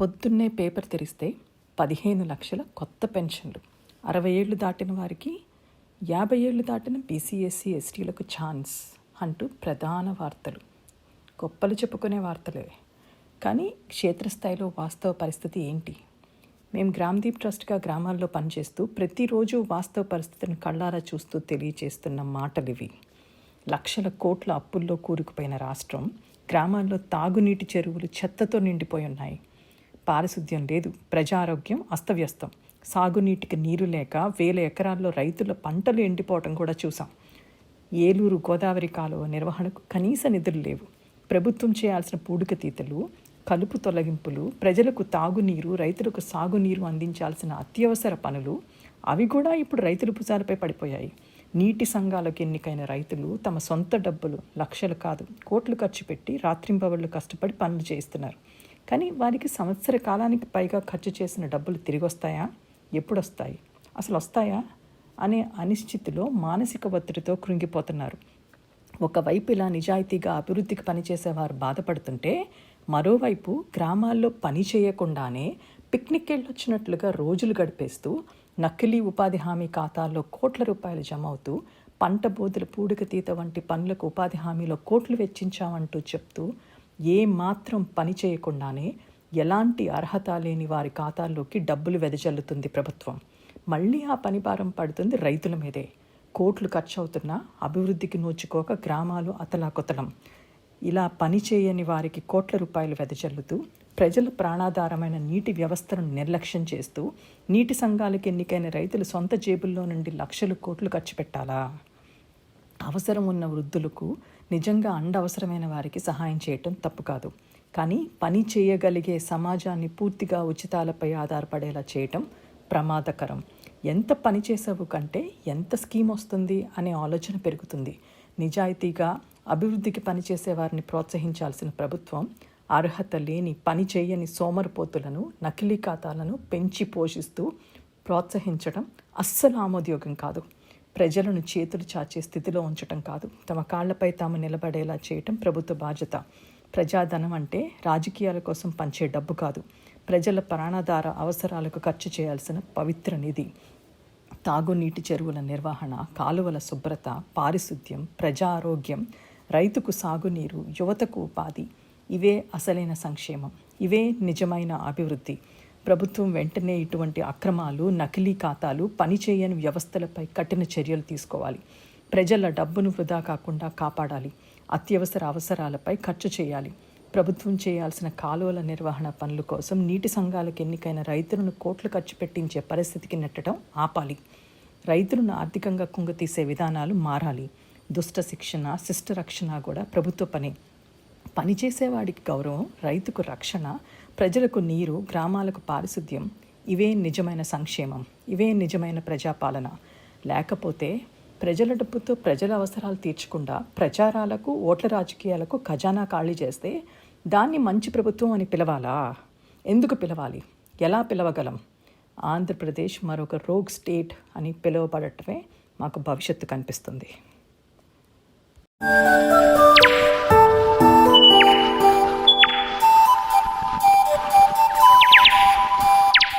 పొద్దున్నే పేపర్ తెరిస్తే 15 లక్షల కొత్త పెన్షన్లు, 60 ఏళ్ళు దాటిన వారికి, 50 ఏళ్ళు దాటిన బీసీ ఎస్సీ ఎస్టీలకు ఛాన్స్ అంటూ ప్రధాన వార్తలు. గొప్పలు చెప్పుకునే వార్తలే, కానీ క్షేత్రస్థాయిలో వాస్తవ పరిస్థితి ఏంటి? మేము గ్రామదీప్ ట్రస్ట్గా గ్రామాల్లో పనిచేస్తూ ప్రతిరోజు వాస్తవ పరిస్థితిని కళ్ళారా చూస్తూ తెలియచేస్తున్న మాటలివి. లక్షల కోట్ల అప్పుల్లో కూరుకుపోయిన రాష్ట్రం, గ్రామాల్లో తాగునీటి చెరువులు చెత్తతో నిండిపోయి ఉన్నాయి. పారిశుద్ధ్యం లేదు, ప్రజారోగ్యం అస్తవ్యస్తం, సాగునీటికి నీరు లేక వేల ఎకరాల్లో రైతుల పంటలు ఎండిపోవటం కూడా చూసాం. ఏలూరు గోదావరి కాలువ నిర్వహణకు కనీస నిధులు లేవు. ప్రభుత్వం చేయాల్సిన పూడికతీతలు, కలుపు తొలగింపులు, ప్రజలకు తాగునీరు, రైతులకు సాగునీరు అందించాల్సిన అత్యవసర పనులు, అవి కూడా ఇప్పుడు రైతుల భుజాలపై పడిపోయాయి. నీటి సంఘాలకు ఎన్నికైన రైతులు తమ సొంత డబ్బులు, లక్షలు కాదు కోట్లు ఖర్చు పెట్టి రాత్రింబవళ్ళు కష్టపడి పనులు చేస్తున్నారు. కానీ వారికి సంవత్సర కాలానికి పైగా ఖర్చు చేసిన డబ్బులు తిరిగి వస్తాయా? ఎప్పుడు వస్తాయి? అసలు వస్తాయా అనే అనిశ్చితిలో మానసిక ఒత్తిడితో కృంగిపోతున్నారు. ఒకవైపు ఇలా నిజాయితీగా అభివృద్ధికి పనిచేసేవారు బాధపడుతుంటే, మరోవైపు గ్రామాల్లో పని చేయకుండానే పిక్నిక్ వెళ్ళొచ్చినట్లుగా రోజులు గడిపేస్తూ నకిలీ ఉపాధి హామీ ఖాతాల్లో కోట్ల రూపాయలు జమ అవుతూ, పంట బోధుల పూడికతీత వంటి పనులకు ఉపాధి హామీలో కోట్లు వెచ్చించామంటూ చెప్తూ ఏ మాత్రం పని చేయకుండానే ఎలాంటి అర్హత లేని వారి ఖాతాల్లోకి డబ్బులు వెదజల్లుతుంది ప్రభుత్వం. మళ్ళీ ఆ పని భారం పడుతుంది రైతుల మీదే. కోట్లు ఖర్చు అవుతున్నా అభివృద్ధికి నోచుకోక గ్రామాలు అతలాకుతలం. ఇలా పని చేయని వారికి కోట్ల రూపాయలు వెదజల్లుతూ, ప్రజల ప్రాణాధారమైన నీటి వ్యవస్థను నిర్లక్ష్యం చేస్తూ, నీటి సంఘాలకు ఎన్నికైన రైతులు సొంత జేబుల్లో నుండి లక్షలు కోట్లు ఖర్చు పెట్టాలా? అవసరం ఉన్న వృద్ధులకు, నిజంగా అవసరమైన వారికి సహాయం చేయటం తప్పు కాదు. కానీ పని చేయగలిగే సమాజాన్ని పూర్తిగా ఉచితాలపై ఆధారపడేలా చేయటం ప్రమాదకరం. ఎంత పని చేసావు కంటే ఎంత స్కీమ్ వస్తుంది అనే ఆలోచన పెరుగుతుంది. నిజాయితీగా అభివృద్ధికి పనిచేసే వారిని ప్రోత్సహించాల్సిన ప్రభుత్వం, అర్హత లేని పని చేయని సోమరిపోతులను, నకిలీ ఖాతాలను పెంచి పోషిస్తూ ప్రోత్సహించడం అస్సలు ఆమోదయోగం కాదు. ప్రజలను చేతులు చాచే స్థితిలో ఉంచటం కాదు, తమ కాళ్లపై తాము నిలబడేలా చేయటం ప్రభుత్వ బాధ్యత. ప్రజాధనం అంటే రాజకీయాల కోసం పంచే డబ్బు కాదు, ప్రజల ప్రాణాధార అవసరాలకు ఖర్చు చేయాల్సిన పవిత్ర నిధి. తాగునీటి చెరువుల నిర్వహణ, కాలువల శుభ్రత, పారిశుద్ధ్యం, ప్రజా ఆరోగ్యం, రైతుకు సాగునీరు, యువతకు ఉపాధి, ఇవే అసలైన సంక్షేమం, ఇవే నిజమైన అభివృద్ధి. ప్రభుత్వం వెంటనే ఇటువంటి అక్రమాలు, నకిలీ ఖాతాలు, పనిచేయని వ్యవస్థలపై కఠిన చర్యలు తీసుకోవాలి. ప్రజల డబ్బును వృధా కాకుండా కాపాడాలి. అత్యవసర అవసరాలపై ఖర్చు చేయాలి. ప్రభుత్వం చేయాల్సిన కాలువల నిర్వహణ పనుల కోసం నీటి సంఘాలకు ఎన్నికైన రైతులను కోట్లు ఖర్చు పెట్టించే పరిస్థితికి నెట్టడం ఆపాలి. రైతులను ఆర్థికంగా కుంగతీసే విధానాలు మారాలి. దుష్ట శిక్షణ, శిష్ట రక్షణ కూడా ప్రభుత్వ పని. పనిచేసేవాడికి గౌరవం, రైతుకు రక్షణ, ప్రజలకు నీరు, గ్రామాలకు పారిశుద్ధ్యం, ఇవే నిజమైన సంక్షేమం, ఇవే నిజమైన ప్రజాపాలన. లేకపోతే ప్రజల డబ్బుతో ప్రజల అవసరాలు తీర్చకుండా ప్రచారాలకు, ఓట్ల రాజకీయాలకు ఖజానా ఖాళీ చేస్తే దాన్ని మంచి ప్రభుత్వం అని పిలవాలా? ఎందుకు పిలవాలి? ఎలా పిలవగలం? ఆంధ్రప్రదేశ్ మరొక రోగ్ స్టేట్ అని పిలువబడటమే మాకు భవిష్యత్తు కనిపిస్తుంది.